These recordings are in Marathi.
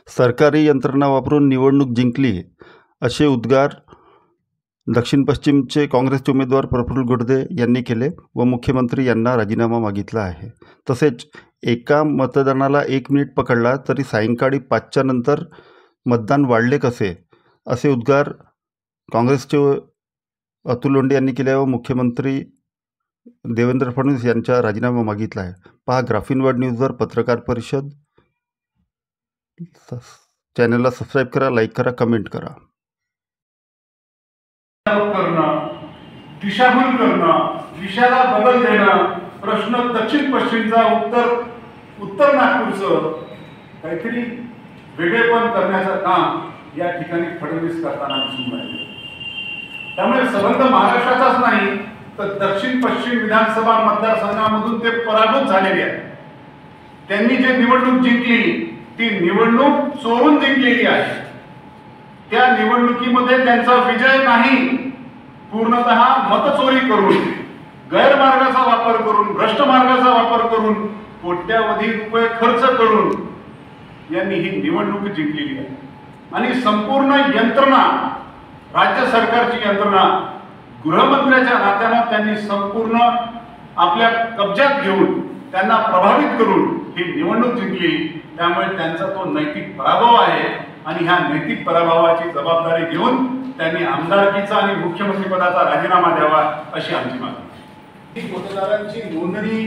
सरकारी यंत्रणा वापरून निवडणूक जिंकली असे उद्गार दक्षिण पश्चिमचे काँग्रेसचे उमेदवार प्रफुल्ल गुडदे यांनी केले व मुख्यमंत्री यांना राजीनामा मागितला आहे। तसेच एका मतदानाला 1 मिनिट पकडला तरी सायंकाळी 5च्या नंतर मतदान वाढले कसे, असे उद्गार काँग्रेसचे अतुल लोंढे यांनी केले व मुख्यमंत्री देवेंद्र फडणवीस यांचा राजीनामा मागितला आहे। पहा ग्राफिन वर्ल्ड न्यूजवर पत्रकार परिषद। चॅनलला सबस्क्राईब करा, लाईक करा, कमेंट करा। दिशाभूल करणं, दिशाला बदल देणं, प्रश्न दक्षिण पश्चिमचा उत्तर नागपूरचं काहीतरी वेगळेपण करण्याचं काम या ठिकाणी फडणवीस करताना दिसून राहिले। त्यामुळे संबंध महाराष्ट्राचाच नाही तर दक्षिण पश्चिम विधानसभा मतदारसंघामधून ते पराभूत झालेले आहेत। त्यांनी जे निवडणूक जिंकली ती निवडणूक चोरून जिंकलेली आहे। त्या निवडणुकीमध्ये त्यांचा विजय नाही, पूर्णतः मतचोरी करून, गैरमार्गाचा वापर करून, भ्रष्ट मार्गाचा वापर करून, कोट्यावधी रुपये खर्च करून यांनी ही निवडणूक जिंकलेली आहे। आणि संपूर्ण यंत्रणा, राज्य सरकारची यंत्रणा, गृहमंत्र्याच्या नात्यानं त्यांनी संपूर्ण आपल्या कब्जात घेऊन, त्यांना प्रभावित करून ही निवडणूक जिंकली। त्यामुळे त्यांचा तो नैतिक पराभव आहे आणि ह्या नैतिक पराभवाची जबाबदारी घेऊन त्यांनी आमदारकीचा आणि मुख्यमंत्री पदाचा राजीनामा द्यावा अशी आमची मागणी। मतदारांची नोंदणी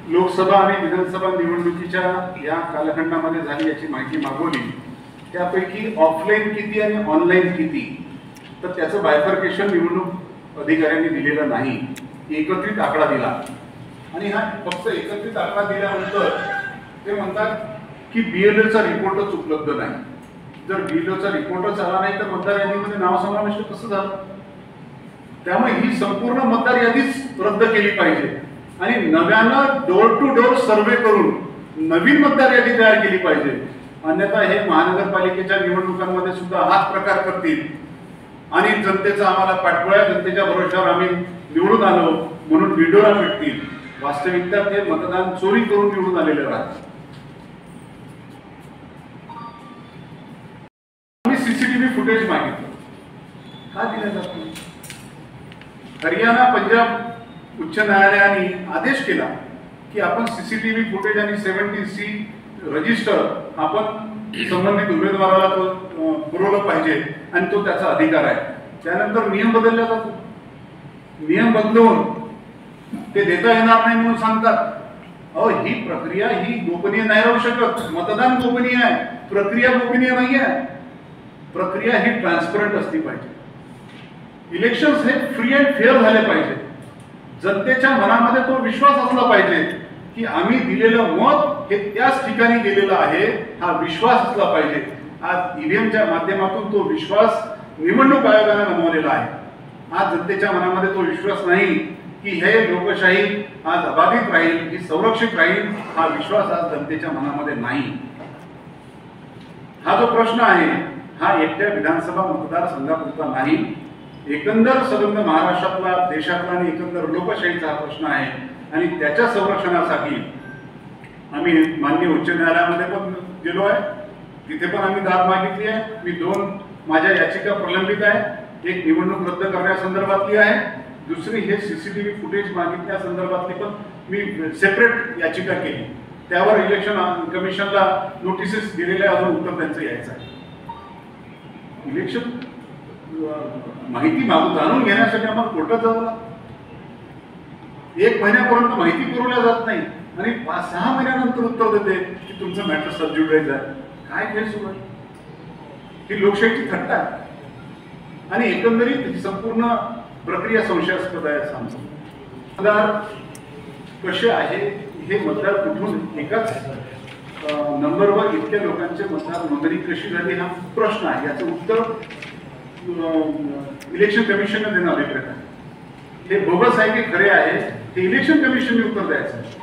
लोकसभा आणि विधानसभा निवडणुकीच्या या कालखंडामध्ये झाली याची माहिती मागवली। त्यापैकी ऑफलाईन किती आणि ऑनलाईन किती, तर त्याचं बायफर्केशन निवडणूक अधिकाऱ्यांनी दिलेलं नाही, एकत्रित आकडा दिला। आणि हा फक्त एकत्रित आकडा दिल्यानंतर ते म्हणतात की BLOचा रिपोर्टच उपलब्ध नाही। जर BLOचा रिपोर्टच आला नाही तर मतदार यादीमध्ये नाव समाविष्ट कसं झालं? त्यामुळे ही संपूर्ण मतदार यादीच रद्द केली पाहिजे आणि नव्यानं डोर टू डोर सर्वे करून नवीन मतदार यादी तयार केली पाहिजे। अन्यथा हे महानगरपालिकेच्या निवडणुकांमध्ये सुद्धा हाच प्रकार करतील आणि जनतेचा आम्हाला पाठबळ, जनतेच्या भरोश्यावर आम्ही निवडून आलो म्हणून विडोरा पेटतील। वास्तविकता ते मतदान चोरी करून निवडून आलेले राहतात। CCTV फुटेज मागितलं, का दिलं जात नाही? हरियाणा, पंजाब उच्च न्यायालयाने आदेश केला की आपण CCTV फुटेज आणि 70C रजिस्टर आपण संबंधित उमेदवाराला पुरवलं पाहिजे आणि तो त्याचा अधिकार आहे। त्यानंतर नियम बदलला जातो, नियम बदलून ते देता येणार नाही म्हणून सांगतात। अहो, ही प्रक्रिया ही गोपनीय नाही राहू शकत। मतदान गोपनीय आहे, प्रक्रिया गोपनीय नाही आहे। प्रक्रिया ही ट्रान्सपरंट असली पाहिजे। इलेक्शन्स हे फ्री अँड फेअर झाले पाहिजे। जनतेच्या मनामध्ये तो विश्वास असला पाहिजे की आम्ही दिलेलं मत हे त्याच ठिकाणी गेलेलं आहे, हा विश्वास असला पाहिजे। आज EVMच्या माध्यमातून तो विश्वास निवडणूक आयोगाने बनवलेला आहे। आज जनतेच्या मनामध्ये तो विश्वास नाही की हे लोकशाही आज अबाधित राहील, ही संरक्षित राहील, हा विश्वास आज जनतेच्या मनामध्ये नाही। हा जो प्रश्न आहे हा एकट्या विधानसभा मतदारसंघापुरता नाही, एकंदर संबंध महाराष्ट्रातला, देशातला आणि एकंदर लोकशाहीचा हा प्रश्न आहे। आणि त्याच्या संरक्षणासाठी आम्ही माननीय उच्च न्यायालयामध्ये पण गेलो आहे, तिथे पण आम्ही दाद मागितली आहे। मी 2 माझ्या याचिका प्रलंबित आहे, एक निवडणूक रद्द करण्यासंदर्भातली आहे, दुसरी हे CCTV फुटेज मागितण्यासंदर्भातली पण मी सेपरेट याचिका केली। त्यावर इलेक्शन कमिशनला नोटिसेस दिलेल्या, अजून उत्तर त्यांचं यायचं आहे। इलेक्शन माहिती जाणून घेण्यासाठी आम्हाला कोर्टात जावं लागतं। 1 महिन्यापर्यंत माहिती पुरवल्या जात नाही आणि 5-6 महिन्यानंतर उत्तर देते की तुमचं मॅटर सब ज्युडिस आहे। काय खेळ सुरू आहे? ही लोकशाहीची थट्टा आहे आणि एकंदरीत ही संपूर्ण प्रक्रिया संशयास्पद आहे। सांगतो मतदार कसे आहे, हे मतदार कुठून एकाच नंबरवर इतक्या लोकांचे मतदार नोंदणी कशी झाली हा प्रश्न आहे। याचं उत्तर इलेक्शन कमिशनने देणं अभिप्रेत आहे। हे बोगस आहे की खरे आहे ते इलेक्शन कमिशनने उत्तर द्यायचं आहे।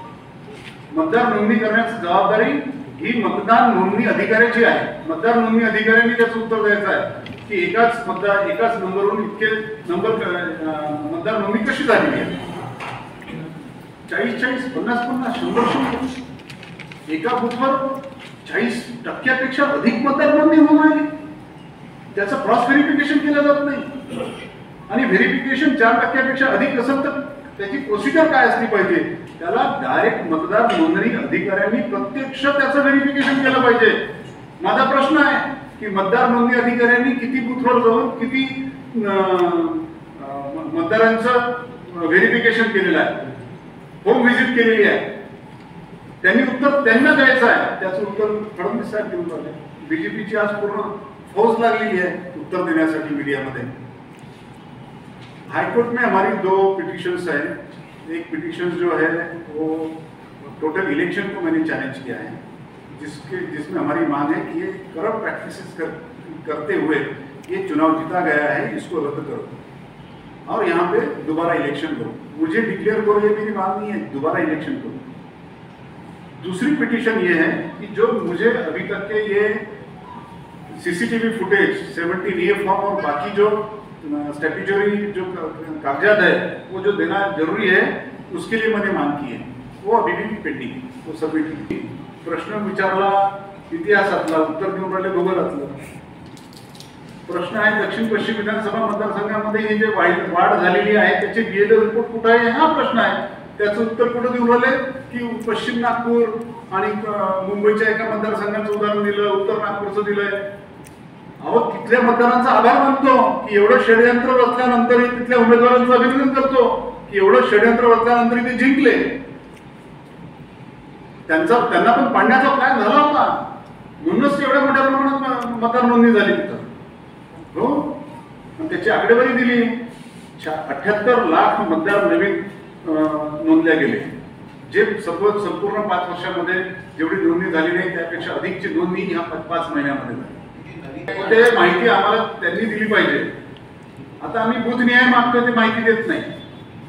मतदार नोंदणी करण्याची जबाबदारी ही मतदार नोंदणी अधिकाऱ्याची आहे। मतदार नोंदणी अधिकाऱ्यांनी त्याचं उत्तर द्यायचं आहे की एकाच नंबरवरून इतके नंबर मतदार नोंदणी कशी झाली आहे। 40-40, 50-50, 100-100 एका बूथवर 40% अधिक मतदार नोंदणी होऊन राहिली. त्याचं क्रॉस व्हेरिफिकेशन केलं जात नाही. आणि व्हेरिफिकेशन 4% अधिक असेल तर त्याची प्रोसिजर काय असली पाहिजे? त्याला डायरेक्ट मतदार नोंदणी अधिकाऱ्यांनी प्रत्यक्ष त्याचं व्हेरिफिकेशन केलं पाहिजे. माझा प्रश्न आहे की मतदार नोंदणी अधिकाऱ्यांनी किती बूथवर जाऊन किती मतदारांचं व्हेरिफिकेशन केलेलं आहे, होम व्हिजिट केलेली आहे? त्यांनी उत्तर त्यांना द्यायचं आहे. त्याचं उत्तर फडणवीस साहेब देऊन राहिले. बीजेपीची आज पूर्ण फौज लागलेली आहे उत्तर देण्यासाठी मीडियामध्ये. हाईकोर्ट में हमारी 2 पिटिशंस हैं. एक पिटिशन जो है वो टोटल इलेक्शन को मैंने चैलेंज किया है, जिसमें हमारी मांग है कि ये करप्ट प्रैक्टिसेस करते हुए ये चुनाव जीता गया है, इसको रद्द करो और यहाँ पे दोबारा इलेक्शन करो. मुझे डिक्लेयर करो, ये मेरी मांग नहीं है. दोबारा इलेक्शन करो. दूसरी पिटिशन ये है कि जो मुझे अभी तक के ये सीसीटीवी फुटेज 17A फॉर्म और बाकी जो स्टैट्यूटरी जो कागजात है वो जो देना जरूरी है, उसके लिए मैंने मांग की है. वो अभी भी पेंडिंग है. वो सबमिट. प्रश्न विचारला इतिहासातला, उत्तर देऊन राहिले भूगोलातलं. प्रश्न आहे दक्षिण पश्चिम विधानसभा मतदारसंघामध्ये हे जे वाढ झालेली आहे त्याचे BLO रिपोर्ट कुठे आहे, हा प्रश्न आहे. त्याचं उत्तर कुठं देऊन राहिले की पश्चिम नागपूर आणि मुंबईच्या एका मतदारसंघाचं उदाहरण दिलं, उत्तर नागपूरचं दिलंय. अहो, तिथल्या मतदारांचा आभार मानतो की एवढं षडयंत्र रचल्यानंतर तिथल्या उमेदवारांचं अभिनंदन करतो की एवढं षडयंत्र रचल्यानंतर ते जिंकले. त्यांना पण पाडण्याचा प्लॅन झाला होता, म्हणूनच एवढ्या मोठ्या प्रमाणात मतदार नोंदणी झाली तिथं. हो, त्याची आकडेवारी दिली. 78 लाख मतदार नवीन नोंदल्या गेले. जे संपूर्ण 5 वर्षामध्ये जेवढी नोंदणी झाली नाही त्यापेक्षा अधिकची नोंदणी ह्या 5 महिन्यामध्ये झाली. ते माहिती आम्हाला त्यांनी दिली पाहिजे. आता आम्ही बूथ न्याय मागतो, ते माहिती देत नाही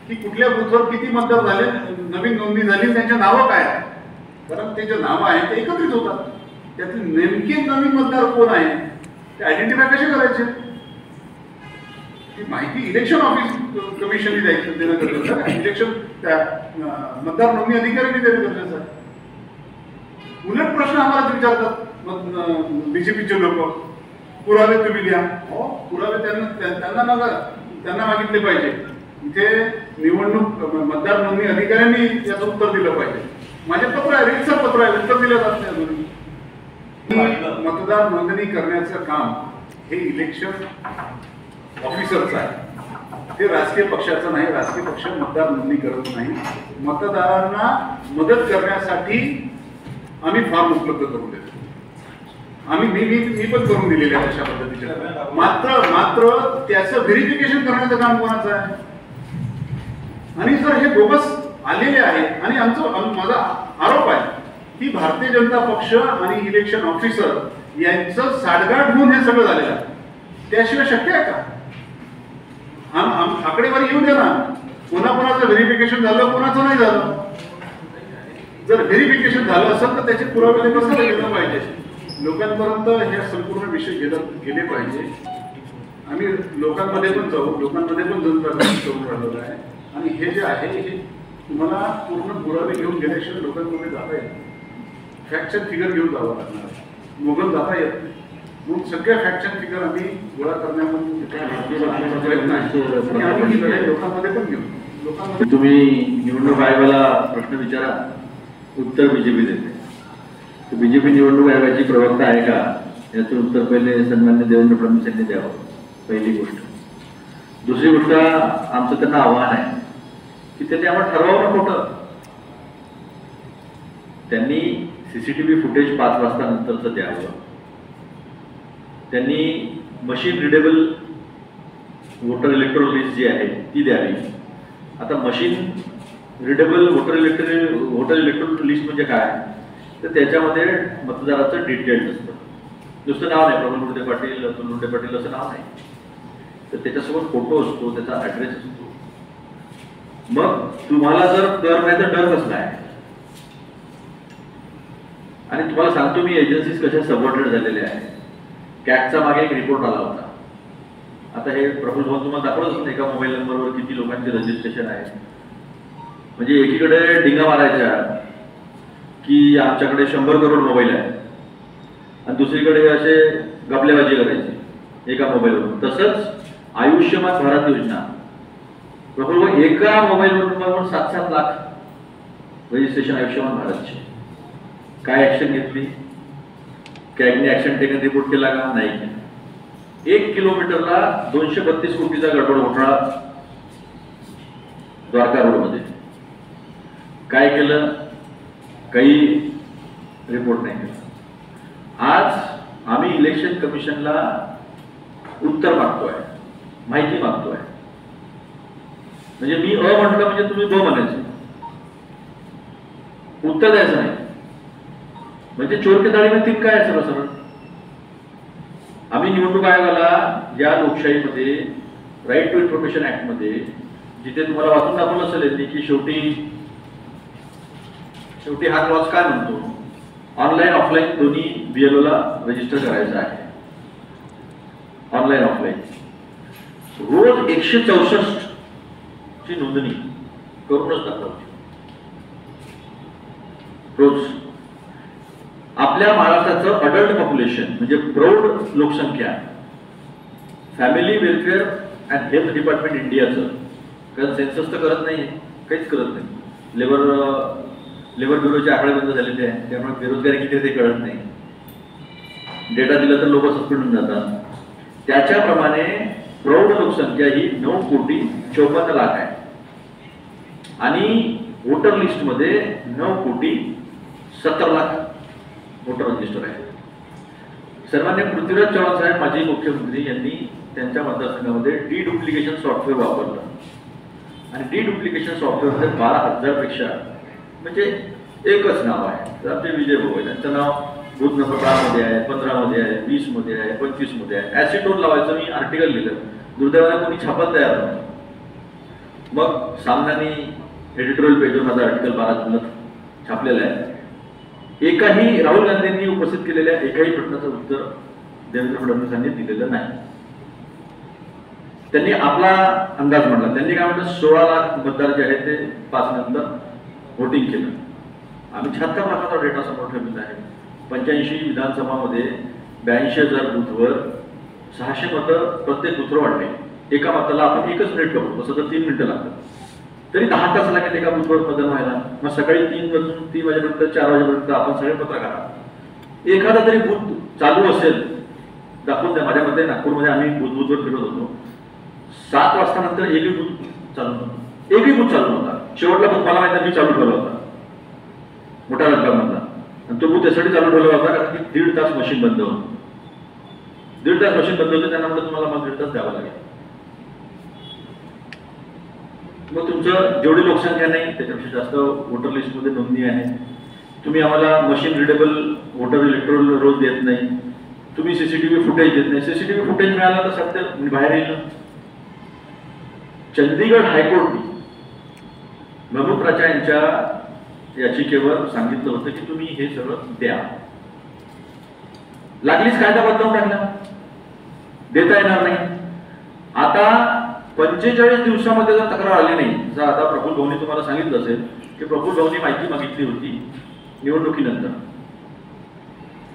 की कुठल्या बूथवर किती मतदार झाले, नवीन नोंदणी झाली, त्यांच्या नावं काय आहे. कारण ते जे नावं आहेत ते एकत्रित होतात. त्यातले नेमके नवीन मतदार कोण आहे ते आयडेंटिफाय कसे करायचे? ती माहिती इलेक्शन ऑफिस कमिशनने द्यायचं, देणं गरजेचं आहे. इलेक्शन त्या मतदार नोंदणी अधिकाऱ्यांनी देणं गरजेचं आहे. उलट प्रश्न आम्हाला विचारतात बीजेपीचे लोक, पुरावे तुम्ही द्या. हो, पुरावे त्यांना मागितले पाहिजे. इथे निवडणूक मतदार नोंदणी अधिकाऱ्यांनी याचं उत्तर दिलं पाहिजे. माझे पत्र आहे, रीतसर पत्र आहे, उत्तर दिलं जात नाही अजूनही. मतदार नोंदणी करण्याचं काम हे इलेक्शन ऑफिसरचं आहे. ते राजकीय पक्षाचं नाही. राजकीय पक्ष मतदार नोंदणी करत नाही. मतदारांना मदत करण्यासाठी आम्ही फॉर्म उपलब्ध करून देतो. मी पण करून दिलेले आहे अशा पद्धतीचे. मात्र त्याचं व्हेरिफिकेशन करण्याचं काम कोणाचं आहे? आणि जर हे बोगस आलेले आहे आणि माझा आरोप आहे की भारतीय जनता पक्ष आणि इलेक्शन ऑफिसर यांचं साठगाठ होऊन हे सगळं झालेलं आहे. त्याशिवाय शक्य आहे का? आकडेवारी येऊ दे ना. कोणाकोणाचं व्हेरिफिकेशन झालं, कोणाचं नाही झालं. जर व्हेरिफिकेशन झालं असेल तर त्याचे पुरावे कसं गेलं पाहिजे, लोकांपर्यंत हे संपूर्ण विषय गेले पाहिजे. आम्ही लोकांमध्ये पण जाऊ, लोकांमध्ये पण जनप्रतिनिधी करून राहिलेलो आहे. आणि हे जे आहे हे तुम्हाला पूर्ण पुरावे घेऊन गेल्याशिवाय लोकांमध्ये जाता येत नाही. फॅक्शन फिगर घेऊन जावं लागणार, मोगल जाता येत नाही. म्हणून सगळ्या फॅक्शन फिगर आम्ही गोळा करण्यामध्ये प्रयत्न आहे आणि आम्ही लोकांमध्ये पण घेऊ. लोकांमध्ये तुम्ही निवडणूक आयोगाला प्रश्न विचारा, उत्तर बीजेपी देते. बीजेपी निवडणूक आयोगाची प्रवक्ता आहे का याचं उत्तर पहिले सन्मान्य देवेंद्र फडणवीस यांनी द्यावं, पहिली गोष्ट. दुसरी गोष्ट, आमचं त्यांना आव्हान आहे की त्यांनी आम्हाला ठरवावं ना खोटं. त्यांनी सीसीटीव्ही फुटेज 5 वाजता नंतरचं द्यावं. त्यांनी machine readable voter electoral list जी आहे ती द्यावी. आता machine readable voter electoral list म्हणजे काय, तर त्याच्यामध्ये मतदाराचं डिटेल्ड असतं. नुसतं नाव नाही, प्रफुल्ल गुंडे पाटील, अतुल गुंडे पाटील असं नाव नाही, तर त्याच्यासोबत फोटो असतो, त्याचा ॲड्रेस असतो. मग तुम्हाला जर डर नाही तर डर कसला आहे? आणि तुम्हाला सांगतो मी, एजन्सीज कशा सबऑर्डिनेट झालेल्या आहेत. कॅगचा मागे एक रिपोर्ट आला होता. आता हे प्रफुल्ल भाऊ तुम्हाला दाखवत असतं एका मोबाईल नंबरवर किती लोकांचे रजिस्ट्रेशन आहे. म्हणजे एकीकडे डिंगा मारायच्या की आमच्याकडे 100 करोड मोबाईल आहे आणि दुसरीकडे असे गपलेबाजी करायची एका मोबाईलवरून. तसंच आयुष्यमान भारत योजना प्रकल्प एका मोबाईलवरून 7-7 लाख रजिस्ट्रेशन आयुष्यमान भारतचे. काय ऍक्शन घेतली? कॅगने ऍक्शन टेकन रिपोर्ट केला का? नाही केला. 1 किलोमीटरला 232 कोटीचा गडबड घोटाळा द्वारका रोडमध्ये. काय केलं? काही रिपोर्ट नाही केला. आज आम्ही इलेक्शन कमिशनला उत्तर मागतोय, माहिती मागतोय. म्हणजे मी म्हटलं म्हणजे तुम्ही म्हणायचं, उत्तर द्यायचं नाही. म्हणजे चोर के दाढी में तीन काय सरळ सरळ. आम्ही निवडणूक आयोगाला या लोकशाहीमध्ये राईट टू इन्फॉर्मेशन ऍक्ट मध्ये जिथे तुम्हाला वाचून दाखवलं असेल की शेवटी हा क्लॉज काय म्हणतो, ऑनलाईन ऑफलाईन दोन्ही BLO ला रजिस्टर करायचं आहे. ऑनलाईन ऑफलाईन रोज 164 ची नोंदणी करूनच दाखवायची रोज. आपल्या महाराष्ट्राचं अडल्ट पॉप्युलेशन म्हणजे प्रौढ लोकसंख्या, family welfare and health department इंडियाचं, कारण सेन्सस तर करत नाही, काहीच करत नाही. लेबर ब्युरोचे आकडे बंद झालेले आहे, त्यामुळे बेरोजगारी किती ते कळत नाही. डेटा दिला तर लोक सस्पेंड होऊन जातात. त्याच्याप्रमाणे प्रौढ लोकसंख्या ही 9,54,00,000 आहे आणि वोटर लिस्ट मध्ये 9,70,00,000 वोटर रजिस्टर आहे. सन्मान्य पृथ्वीराज चव्हाण साहेब माजी मुख्यमंत्री यांनी त्यांच्या मतदारसंघामध्ये डीडुप्लिकेशन सॉफ्टवेअर वापरलं आणि डीडुप्लिकेशन सॉफ्टवेअरमध्ये 12,000 पेक्षा म्हणजे एकच नाव आहे. तर आमचे विजय भाऊ आहे, त्यांचं नाव बूथ नंबर 10 मध्ये आहे, 15 मध्ये आहे, 20 मध्ये आहे, 25 मध्ये आहे. ऍसिटोन लावायचं मी आर्टिकल लिहिलं, दुर्दैवाने कोणी छापत तयार नाही. मग सामनाने एडिटोरियल पेजवर माझं आर्टिकल 12 जूनला छापलेलं आहे. एकाही राहुल गांधींनी उपस्थित केलेल्या एकाही प्रश्नाचं उत्तर देवेंद्र फडणवीसांनी दिलेलं नाही. त्यांनी आपला अंदाज मांडला. त्यांनी काय म्हटलं, 16 लाख मतदार जे आहेत ते 5 नंतर व्होटिंग केलं. आम्ही 76 लाखाचा डेटा समोर ठेवलेला आहे. 85 विधानसभामध्ये 82,000 बूथवर 600 मतं प्रत्येक बूथवर वाढले. एका मताला आपण 1 मिनिट करू, तसं तर 3 मिनिटं लागतात. तरी 10 तास लागेल एका बूथवर मतदान व्हायला. मग सकाळी 3 वाजेपर्यंत 4 वाजेपर्यंत आपण सगळे पत्रकार एखादा तरी बूथ चालू असेल दाखवून द्या. माझ्या मते नागपूरमध्ये आम्ही बूथवर फिरत होतो, 7 वाजता नंतर एकही बूथ चालू नव्हता. एकही बूथ चालू नव्हता. शेवटला बूथ मला माहिती मी चालू ठेवला होता, मोठा रंगामधला. आणि तो बूथ यासाठी चालू ठेवला होता कारण की 1.5 तास मशीन बंद होतं. 1.5 तास मशीन बंद होते. त्यांना म्हटलं तुम्हाला मग 1.5 तास द्यावा लागेल. मग तुमचं जेवढी लोकसंख्या नाही त्याच्यापेक्षा जास्त वोटर लिस्टमध्ये नोंदणी आहे. तुम्ही आम्हाला मशीन रिडेबल वोटर इलेक्ट्रोल रोज देत नाही. तुम्ही CCTV फुटेज देत नाही. CCTV फुटेज मिळाला तर सत्य बाहेर येईल. चंदीगड हायकोर्टने महबूबराजा यांच्या याचिकेवर सांगितलं होतं की तुम्ही हे सगळं द्या. लागलीच कायदा बदलून टाकला, देता येणार नाही. आता 45 दिवसामध्ये जर तक्रार आली नाही, जर आता प्रफुल्ल भाऊंनी तुम्हाला सांगितलं असेल की प्रफुल्ल भाऊंनी माहिती मागितली होती निवडणुकीनंतर,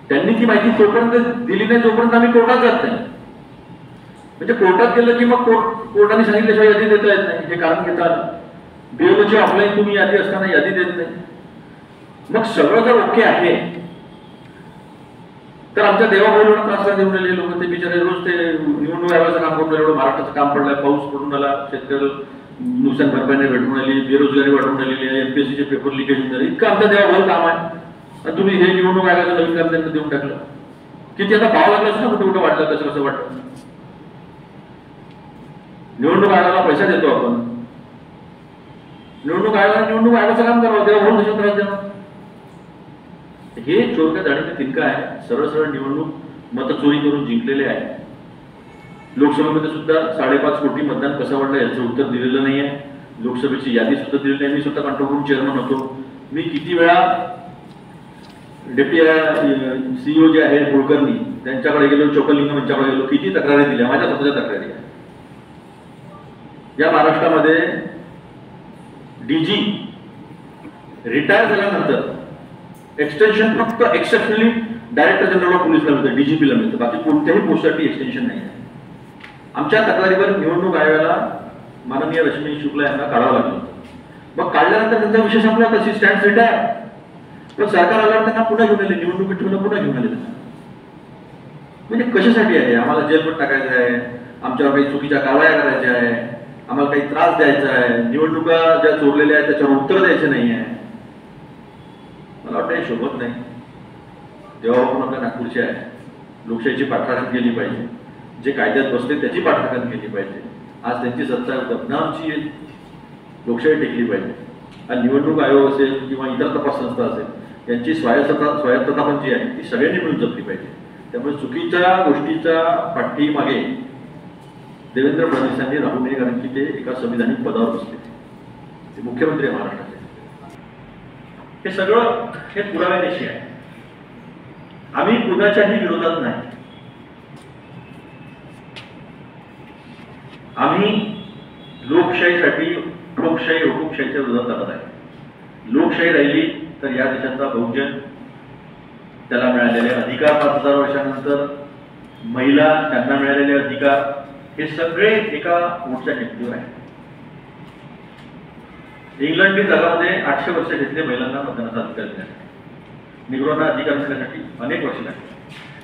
त्यांनी ती माहिती तोपर्यंत दिली नाही जोपर्यंत आम्ही कोर्टात जात नाही. म्हणजे कोर्टात गेलं की मग कोर्टाने सांगितल्याशिवाय यादी देता येत नाही. हे कारण घेतात. BLOची ऑफलाईन तुम्ही यादी असताना यादी देत नाही. मग सगळं जर ओके आहे तर आमच्या देवाभाऊला त्रासला देऊन राहिले लोक. ते बिचारे रोज ते निवडणूक आयोगाचं काम करून एवढं महाराष्ट्राचं काम पडलंय. पाऊस पडून आला, शेतकरी नुकसान भरपाई भेटून आली, बेरोजगारी वाढून आलेली आहे, MPSCचे पेपर लिकेज होऊन झाले. इतकं आमच्या देवाभाऊ काम आहे आणि तुम्ही हे निवडणूक आयोगाचं नवीन काम त्यांना देऊन टाकलं की त्याचा भाव लागला असं ना कुठे कुठं वाटलं कसं कसं वाटतं. निवडणूक आयोगाला पैसा देतो आपण. निवडणूक आयोगाचं काम करावं, तेव्हा भाऊ कशात त्रास द्यावा. हे चोरक्या दाढीचे तिनका आहे. सरळ सरळ निवडणूक मतचोरी करून जिंकलेले आहे. लोकसभेमध्ये सुद्धा 5.5 कोटी मतदान कसं वाढलं याचं उत्तर दिलेलं नाही आहे. लोकसभेची यादी सुद्धा दिलेली नाही. मी स्वतः कंट्रोल रूम चेअरमन होतो. मी किती वेळा डेप्युटी CEO जे आहे कुलकर्णी त्यांच्याकडे गेलो, चोकलिंगम यांच्याकडे गेलो, किती तक्रारी दिल्या, माझ्या स्वतःच्या तक्रारी. या महाराष्ट्रामध्ये DG रिटायर झाल्यानंतर एक्सटेन्शन फक्त एक्सेप्शनली डायरेक्टर जनरल ऑफ पोलीसला मिळतं, डीजीपीला मिळतं, बाकी कोणत्याही पोस्टसाठी एक्सटेन्शन नाही आहे. आमच्या तक्रारीवर निवडणूक आयोगाला माननीय रश्मी शुक्ला यांना काढावं लागलं होतं. मग काढल्यानंतर त्यांचा विषय संपला, तशी स्टँड सेट आहे. पण सरकार आल्यावर त्यांना पुन्हा घेऊन आले, निवडणुकीत ठेवलं पुन्हा घेऊन आले त्यांना. म्हणजे कशासाठी आहे? आम्हाला जेलमध्ये टाकायचं आहे, आमच्यावर काही चुकीच्या कारवाया करायच्या आहे, आम्हाला काही त्रास द्यायचा आहे, निवडणुका ज्या चोरलेल्या आहेत त्याच्यावर उत्तर द्यायचे नाही आहे. मला वाटतं हे शोभत नाही. जेव्हा आपण आपल्या नागपूरचे आहे, लोकशाहीची पाठराखण केली पाहिजे, जे कायद्यात बसते त्याची पाठराखण केली पाहिजे. आज त्यांची सत्ता पुन्हा आमची लोकशाही टिकली पाहिजे. आणि निवडणूक आयोग असेल किंवा इतर तपास संस्था असेल, यांची स्वायत्तता पण जी आहे ती सगळ्यांनी मिळून जपली पाहिजे. त्यामुळे चुकीच्या गोष्टीच्या पाठीमागे देवेंद्र फडणवीसांनी राहू नये, कारण की ते एका संविधानिक पदावर बसले, ते मुख्यमंत्री आहे महाराष्ट्राचे. हे सगळं हे पुराव्यानिशी आहे. आम्ही कुणाच्याही विरोधात नाही. आम्ही लोकशाहीसाठी, लोकशाही हुकुमशाहीच्या विरोधात लढत आहे. लोकशाही राहिली तर या देशाचा बहुजन, त्याला मिळालेले अधिकार 5000 वर्षानंतर, महिला त्यांना मिळालेले अधिकार, हे सगळे एका मोठ्या शक्तीवर आहे. इंग्लंडनी जगामध्ये 800 वर्ष घेतले महिलांना मतदानाचा अधिकार देण्यासाठी, निग्रोंना अधिकार देण्यासाठी अनेक वर्ष लागली.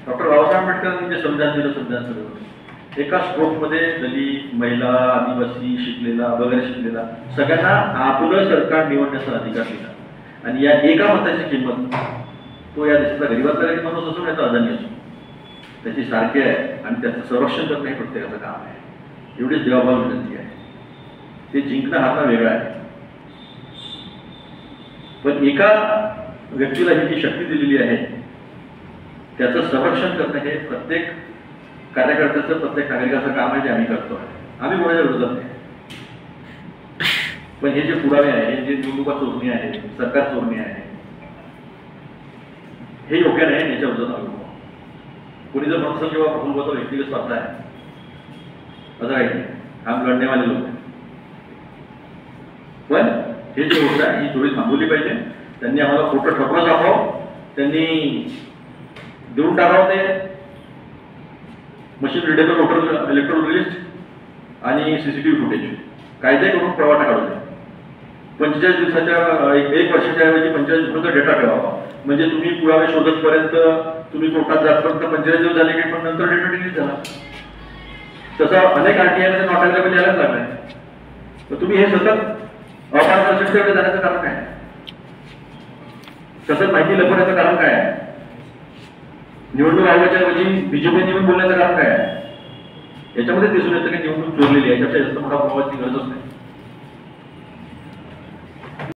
डॉक्टर बाबासाहेब आंबेडकरांनी जे संविधान दिलं, संविधान सभेमध्ये एका स्ट्रोकमध्ये दलित, महिला, आदिवासी, शिकलेला, वगैरे शिकलेला सगळ्यांना आपलं सरकार निवडण्याचा अधिकार दिला. आणि या एका मताची किंमत, तो या देशातला गरीबातला गरीब माणूस असो, याचा अदानी असो, त्याची सारखी आहे. आणि त्याचं संरक्षण करणं हे प्रत्येकाचं काम आहे. एवढीच देवाभाव विनंती आहे. ते जिंकणं हाता वेगळा आहे, पण एका व्यक्तीला ही जी शक्ती दिलेली आहे त्याचं संरक्षण करणं हे प्रत्येक कार्यकर्त्याचं, प्रत्येक नागरिकाचं काम आहे, जे आम्ही करतो आहे. आम्ही कोणाच्या विरोधात नाही. पण हे जे पुरावे आहे, जे निवडणुका चोरणी आहे, सरकार चोरणी आहे, हे योग्य नाही. याच्या विरोधात आम्ही कोणी जर म्हणत असेल किंवा प्रफुल्ल व्यक्तिगत स्वार्थ आहे, असं काही नाही. आम्ही लढणेवाले लोक आहे. पण हे जे होत आहे, ही चोरी थांबवली पाहिजे. त्यांनी आम्हाला खोटं ठरवलं दाखवावं, त्यांनी देऊन टाकावं ते machine readable voter electoral list आणि CCTV फुटेज, कायदे करून प्रवाटा काढू द्या. 45 दिवसाच्या, 1 वर्षाच्या ऐवजी 45 दिवसाचा डेटा ठेवावा. म्हणजे तुम्ही पुरावे शोधतपर्यंत, तुम्ही कोर्टात जातपर्यंत 45 दिवस झाले की पण नंतर डेटा डिलीट झाला. तसं अनेक RTI मध्ये नॉट अवेलेबल यायलाच लागलाय. तर तुम्ही हे सतत अपारदर्शकतेकडे जाण्याचं कारण काय? सतत माहिती लपवण्याचं कारण काय आहे? निवडणूक आयोगाच्या ऐवजी BJP निवडून बोलण्याचं कारण काय आहे? याच्यामध्ये दिसून येतं की निवडणूक चोरलेली आहे. याच्यापेक्षा जास्त मोठा प्रभावाची गरजच नाही.